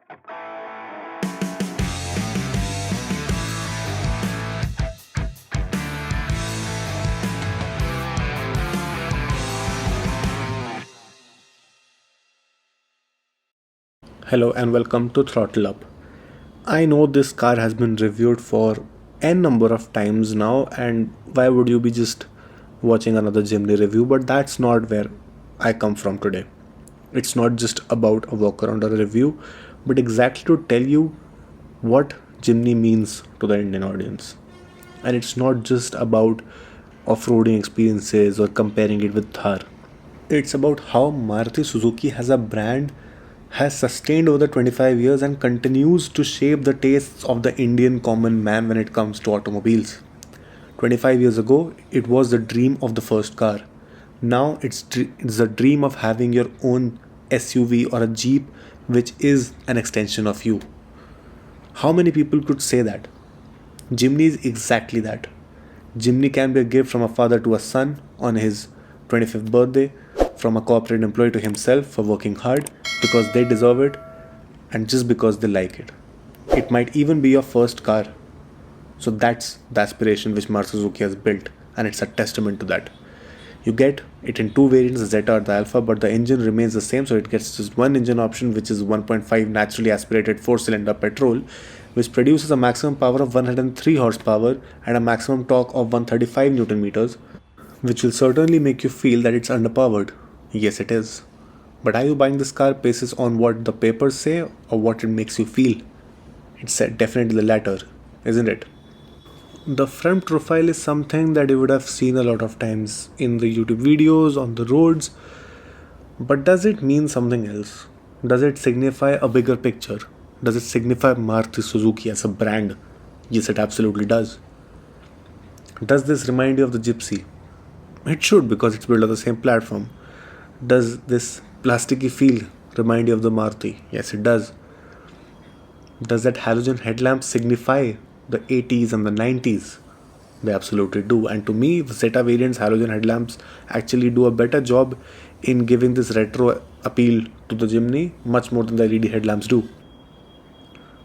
Hello and welcome to Throttle Up. I know this car has been reviewed for n number of times now, and why would you be just watching another Jimny review? But that's not where I come from today. It's not just about a walk around or a review, but exactly to tell you what Jimny means to the Indian audience. And it's not just about off roading experiences or comparing it with Thar. It's about how Maruti Suzuki as a brand has sustained over the 25 years and continues to shape the tastes of the Indian common man when it comes to automobiles. 25 years ago, it was the dream of the first car. Now it's the dream of having your own SUV or a Jeep, which is an extension of you. How many people could say that? Jimny is exactly that. Jimny can be a gift from a father to a son on his 25th birthday, from a corporate employee to himself for working hard because they deserve it and just because they like it. It might even be your first car. So that's the aspiration which Maruti Suzuki has built, and it's a testament to that. You get it in two variants, the Zeta or the Alpha, but the engine remains the same, so it gets just one engine option, which is 1.5 naturally aspirated 4-cylinder petrol, which produces a maximum power of 103 horsepower and a maximum torque of 135 Newton meters, which will certainly make you feel that it's underpowered. Yes, it is. But are you buying this car basis on what the papers say or what it makes you feel? It's definitely the latter, isn't it? The front profile is something that you would have seen a lot of times in the YouTube videos, on the roads. But does it mean something else? Does it signify a bigger picture? Does it signify Maruti Suzuki as a brand? Yes, it absolutely does. Does this remind you of the Gypsy? It should, because it's built on the same platform. Does this plasticky feel remind you of the Maruti? Yes, it does. Does that halogen headlamp signify the 80s and the 90s? They absolutely do. And to me, the Zeta variants halogen headlamps actually do a better job in giving this retro appeal to the Jimny much more than the LED headlamps do.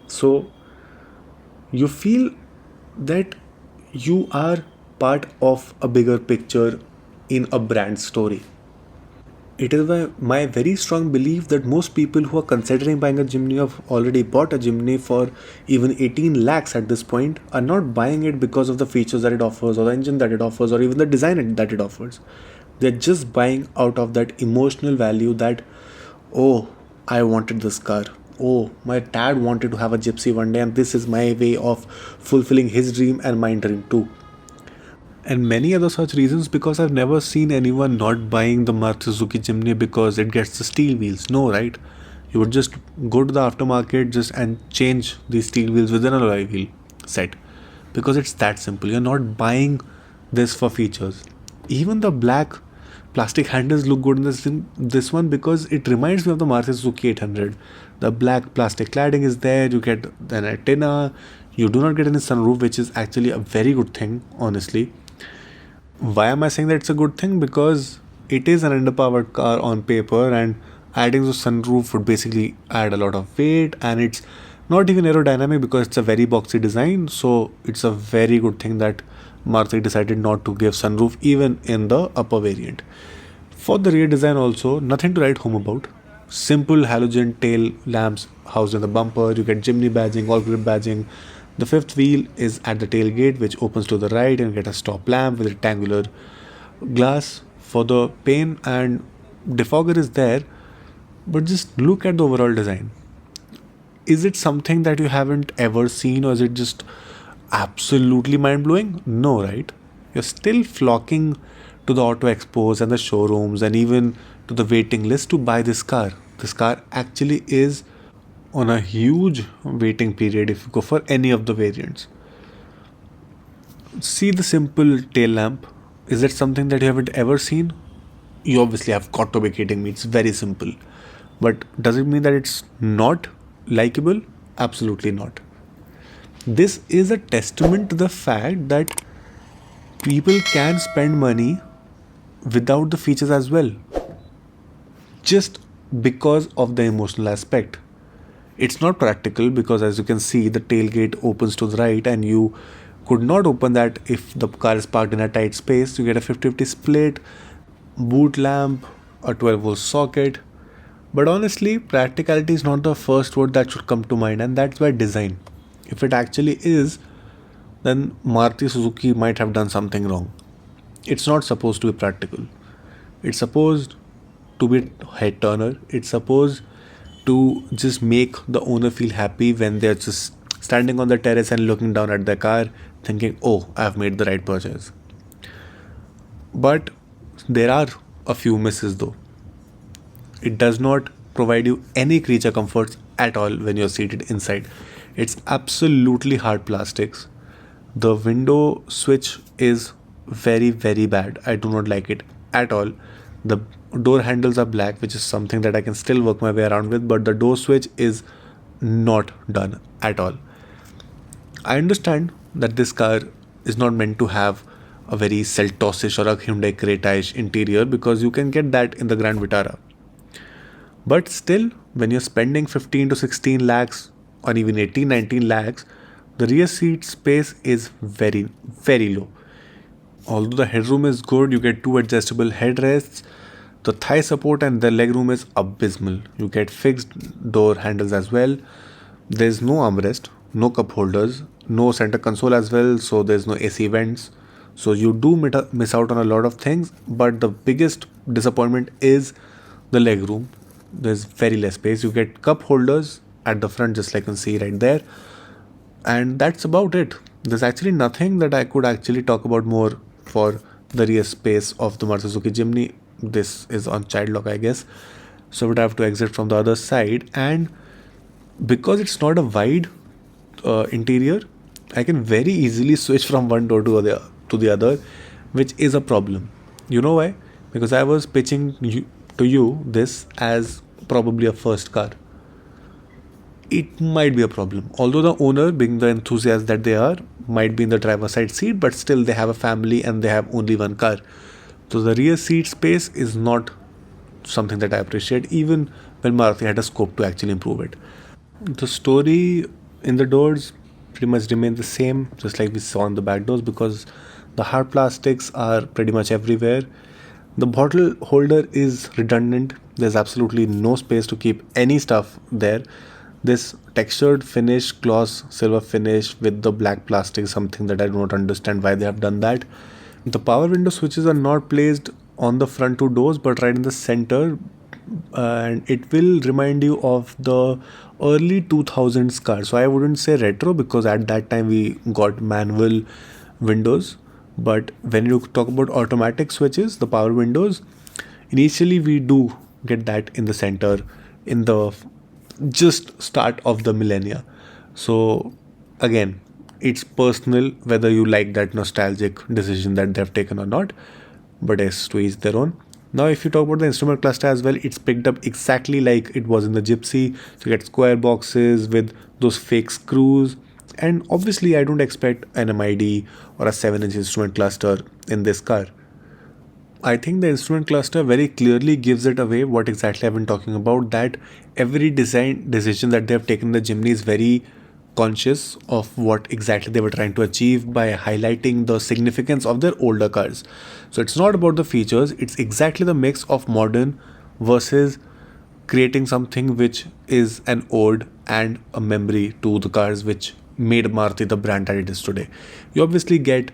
So you feel that you are part of a bigger picture in a brand story. It is my very strong belief that most people who are considering buying a Jimny have already bought a Jimny for even 18 lakhs at this point are not buying it because of the features that it offers or the engine that it offers or even the design that it offers. They're just buying out of that emotional value that, oh, I wanted this car. Oh, my dad wanted to have a Gypsy one day and this is my way of fulfilling his dream and my dream too. And many other such reasons, because I've never seen anyone not buying the Maruti Suzuki Jimny because it gets the steel wheels. No, right? You would just go to the aftermarket and change the steel wheels within an alloy wheel set, because it's that simple. You're not buying this for features. Even the black plastic handles look good in this one because it reminds me of the Maruti Suzuki 800. The black plastic cladding is there. You get an antenna. You do not get any sunroof, which is actually a very good thing, honestly. Why am I saying that it's a good thing? Because it is an underpowered car on paper, and adding the sunroof would basically add a lot of weight, and it's not even aerodynamic because it's a very boxy design. So it's a very good thing that Maruti decided not to give sunroof even in the upper variant. For the rear design also, nothing to write home about. Simple halogen tail lamps housed in the bumper. You get Jimny badging, all grip badging. The fifth wheel is at the tailgate, which opens to the right, and get a stop lamp with rectangular glass for the pane, and defogger is there. But just look at the overall design. Is it something that you haven't ever seen, or is it just absolutely mind-blowing? No, right? You're still flocking to the auto expos and the showrooms and even to the waiting list to buy this car. This car actually is on a huge waiting period if you go for any of the variants. See the simple tail lamp. Is it something that you haven't ever seen? You obviously have got to be kidding me. It's very simple. But does it mean that it's not likable? Absolutely not. This is a testament to the fact that people can spend money without the features as well, just because of the emotional aspect. It's not practical because, as you can see, the tailgate opens to the right and you could not open that if the car is parked in a tight space. You get a 50-50 split, boot lamp, a 12-volt socket. But honestly, practicality is not the first word that should come to mind, and that's why design. If it actually is, then Maruti Suzuki might have done something wrong. It's not supposed to be practical. It's supposed to be head turner. It's supposed to just make the owner feel happy when they're just standing on the terrace and looking down at their car, thinking, "Oh, I've made the right purchase." But there are a few misses though. It does not provide you any creature comforts at all when you're seated inside. It's absolutely hard plastics. The window switch is very, very bad. I do not like it at all. The door handles are black, which is something that I can still work my way around with, but the door switch is not done at all. I understand that this car is not meant to have a very Seltos-ish or a Hyundai Creta-ish interior because you can get that in the Grand Vitara. But still, when you're spending 15 to 16 lakhs or even 18, 19 lakhs, the rear seat space is very, very low. Although the headroom is good, you get two adjustable headrests. The thigh support and the legroom is abysmal. You get fixed door handles as well. There's no armrest, no cup holders, no center console as well, so there's no AC vents. So you do miss out on a lot of things, but the biggest disappointment is the legroom. There's very less space. You get cup holders at the front, just like you can see right there, and that's about it. There's actually nothing that I could actually talk about more for the rear space of the Maruti Suzuki Jimny. This is on child lock, I guess, so I would have to exit from the other side, and because it's not a wide interior, I can very easily switch from one door to the other, which is a problem. You know why? Because I was pitching to you this as probably a first car. It might be a problem. Although the owner, being the enthusiast that they are, might be in the driver's side seat, but still they have a family and they have only one car. So the rear seat space is not something that I appreciate, even when Maruti had a scope to actually improve it. The story in the doors pretty much remain the same, just like we saw on the back doors, because the hard plastics are pretty much everywhere. The bottle holder is redundant. There's absolutely no space to keep any stuff there. This textured finish, gloss silver finish with the black plastic is something that I do not understand why they have done that. The power window switches are not placed on the front two doors but right in the center, and it will remind you of the early 2000s car. So I wouldn't say retro because at that time we got manual windows, but when you talk about automatic switches, the power windows, initially we do get that in the center in the just start of the millennia. So again, it's personal whether you like that nostalgic decision that they've taken or not, but yes, to each their own. Now if you talk about the instrument cluster as well, it's picked up exactly like it was in the Gypsy. So you get square boxes with those fake screws, and obviously I don't expect an MID or a 7-inch instrument cluster in this car. I think the instrument cluster very clearly gives it away what exactly I've been talking about, that every design decision that they have taken in the Jimny is very conscious of what exactly they were trying to achieve by highlighting the significance of their older cars. So it's not about the features, it's exactly the mix of modern versus creating something which is an ode and a memory to the cars which made Maruti the brand that it is today. You obviously get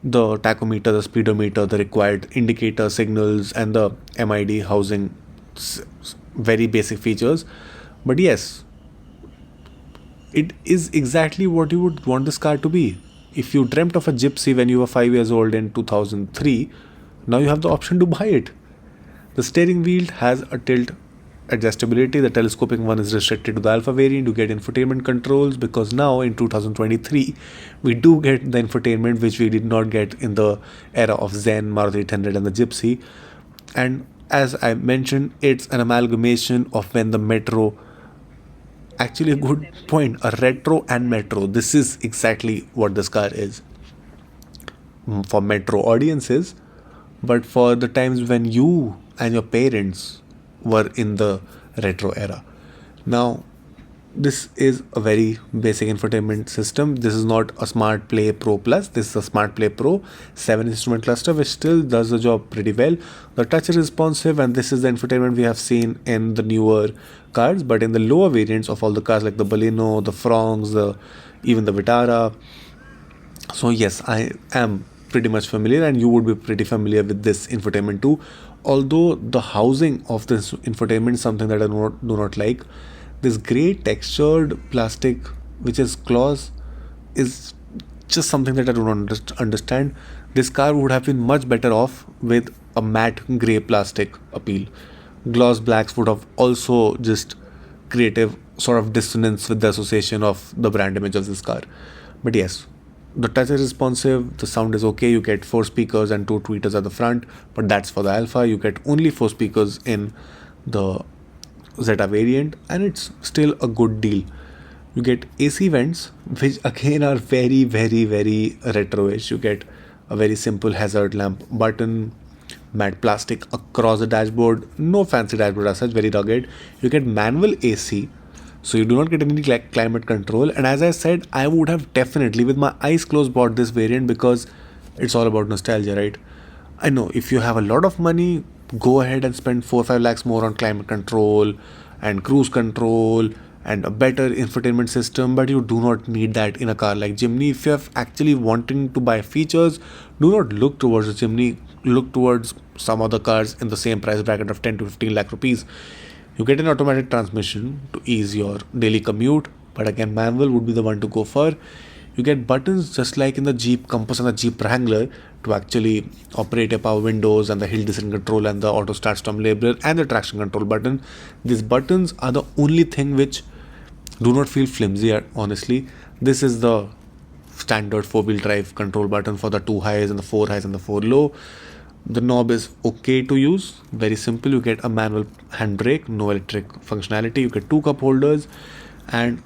the tachometer, the speedometer, the required indicator signals, and the MID housing, very basic features. But yes, it is exactly what you would want this car to be. If you dreamt of a Gypsy when you were 5 years old in 2003, now you have the option to buy it. The steering wheel has a tilt adjustability. The telescoping one is restricted to the Alpha variant. You get infotainment controls because now in 2023 we do get the infotainment which we did not get in the era of Zen, Maruti 800 and the Gypsy. And as I mentioned, it's an amalgamation of when the Metro, actually a good point, a retro and Metro. This is exactly what this car is for Metro audiences, but for the times when you and your parents were in the retro era. Now, this is a very basic infotainment system. This is not a Smart Play Pro Plus. This is a Smart Play Pro 7 instrument cluster, which still does the job pretty well. The touch is responsive, and this is the infotainment we have seen in the newer cars. But in the lower variants of all the cars, like the Baleno, the Fronx, even the Vitara. So yes, I am pretty much familiar, and you would be pretty familiar with this infotainment too. Although the housing of this infotainment is something that I do not like. This grey textured plastic, which is gloss, is just something that I do not understand. This car would have been much better off with a matte grey plastic appeal. Gloss blacks would have also just creative sort of dissonance with the association of the brand image of this car. But yes, the touch is responsive, the sound is okay. You get 4 speakers and 2 tweeters at the front, but that's for the Alpha. You get only 4 speakers in the Zeta variant, and it's still a good deal. You get AC vents, which again are very, very, very retro-ish. You get a very simple hazard lamp button, matte plastic across the dashboard, no fancy dashboard as such, very rugged. You get manual AC, so you do not get any climate control. And as I said, I would have definitely, with my eyes closed, bought this variant because it's all about nostalgia, right? I know if you have a lot of money, go ahead and spend 4 or 5 lakhs more on climate control and cruise control and a better infotainment system, but you do not need that in a car like Jimny. If you are actually wanting to buy features, do not look towards the Jimny, look towards some other cars in the same price bracket of 10 to 15 lakh rupees. You get an automatic transmission to ease your daily commute, but again, manual would be the one to go for. You get buttons just like in the Jeep Compass and the Jeep Wrangler to actually operate your power windows and the hill descent control and the auto start storm labeler and the traction control button. These buttons are the only thing which do not feel flimsy, honestly. This is the standard 4-wheel drive control button for the 2 highs and the 4 highs and the 4 low. The knob is okay to use, very simple. You get a manual handbrake, no electric functionality. You get 2 cup holders, and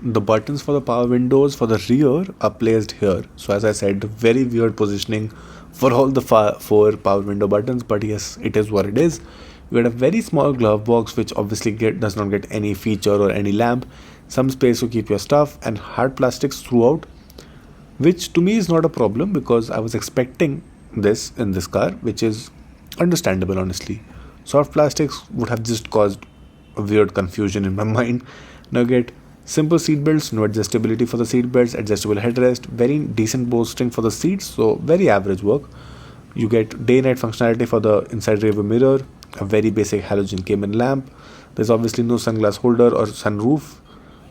the buttons for the power windows for the rear are placed here. So as I said, very weird positioning for all the 4 power window buttons, but yes, it is what it is. You get a very small glove box, which obviously does not get any feature or any lamp, some space to keep your stuff, and hard plastics throughout, which to me is not a problem because I was expecting this in this car, which is understandable, honestly. Soft plastics would have just caused a weird confusion in my mind. Now you get simple seat belts, no adjustability for the seat belts, adjustable headrest, very decent bolstering for the seats, so very average work. You get day night functionality for the inside rear view mirror, a very basic halogen Cayman lamp. There's obviously no sunglass holder or sunroof.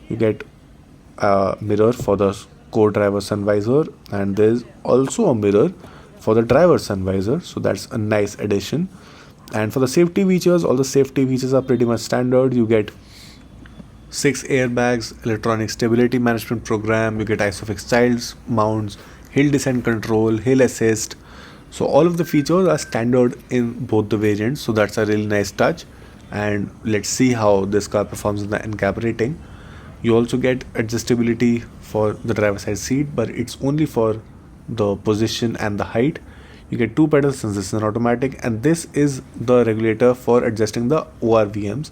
You get a mirror for the co-driver sun visor, and there's also a mirror for the driver sun visor, so that's a nice addition. And for the safety features, all the safety features are pretty much standard. You get 6 airbags, electronic stability management program, you get ISOFIX child mounts, hill descent control, hill assist. So all of the features are standard in both the variants, so that's a really nice touch. And let's see how this car performs in the NCAP rating. You also get adjustability for the driver's side seat, but it's only for the position and the height. You get 2 pedals since this is an automatic, and this is the regulator for adjusting the ORVMs,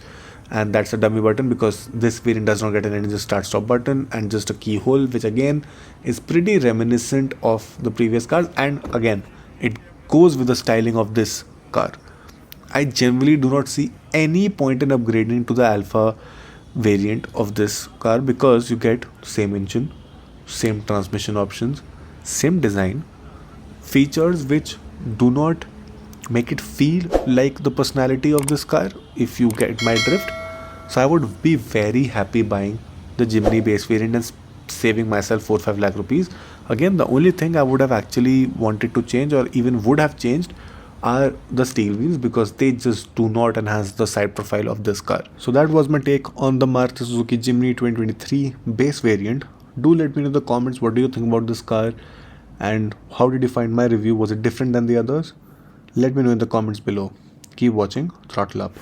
and that's a dummy button because this variant does not get an engine start stop button and just a keyhole, which again is pretty reminiscent of the previous cars, and again it goes with the styling of this car. I generally do not see any point in upgrading to the Alpha variant of this car because you get same engine, same transmission options, same design, features which do not make it feel like the personality of this car, if you get my drift. So I would be very happy buying the Jimny base variant and saving myself 4-5 lakh rupees. Again, the only thing I would have actually wanted to change or even would have changed are the steel wheels because they just do not enhance the side profile of this car. So that was my take on the Maruti Suzuki Jimny 2023 base variant. Do let me know in the comments what do you think about this car and how did you find my review. Was it different than the others? Let me know in the comments below. Keep watching Throttle Up.